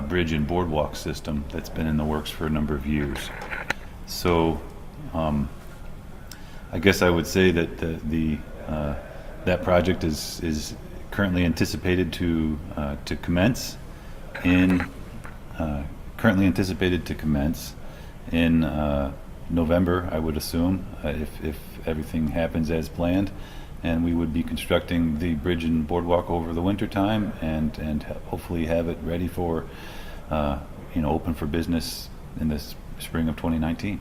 bridge and boardwalk system that's been in the works for a number of years. So I guess I would say that that project is currently anticipated to commence in November, I would assume, if everything happens as planned, and we would be constructing the bridge and boardwalk over the winter time, and hopefully have it ready for open for business in the spring of 2019.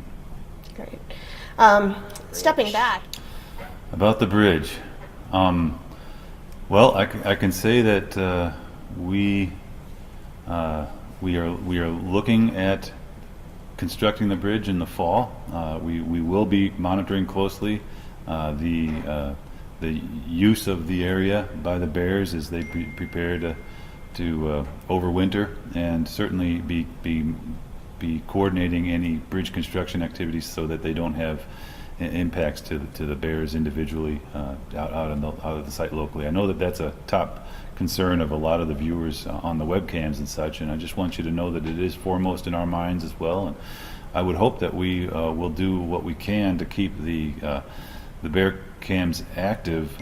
Great. Stepping back. About the bridge, well, I can say that we are looking at constructing the bridge in the fall. We will be monitoring closely the use of the area by the bears as they prepare to overwinter, and certainly be coordinating any bridge construction activities so that they don't have impacts to the bears individually out of the site locally. I know that that's a top concern of a lot of the viewers on the webcams and such, and I just want you to know that it is foremost in our minds as well. And I would hope that we will do what we can to keep the bear cams active,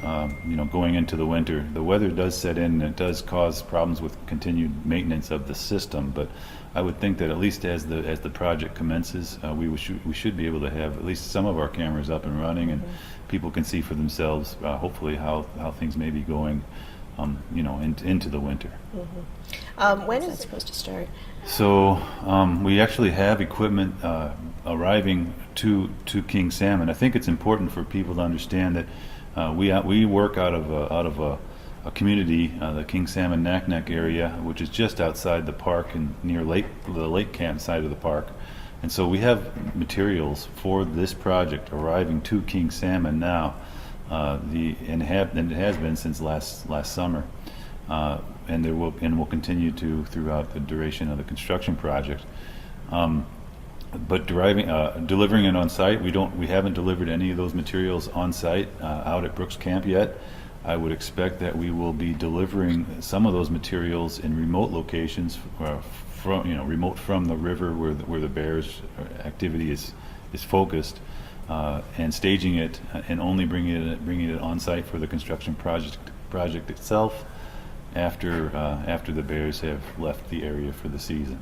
going into the winter. The weather does set in, and it does cause problems with continued maintenance of the system, but I would think that at least as the project commences, we should be able to have at least some of our cameras up and running, and people can see for themselves, hopefully, how things may be going, into the winter. When is that supposed to start? So we actually have equipment arriving to King Salmon. I think it's important for people to understand that we work out of a community, the King Salmon Naknek area, which is just outside the park and near the lake camp side of the park. And so we have materials for this project arriving to King Salmon now, and it has been since last summer, and will continue to throughout the duration of the construction project. But delivering it on site, we haven't delivered any of those materials on site out at Brooks Camp yet. I would expect that we will be delivering some of those materials in remote locations, remote from the river where the bears activity is focused, and staging it and only bringing it on site for the construction project itself after the bears have left the area for the season.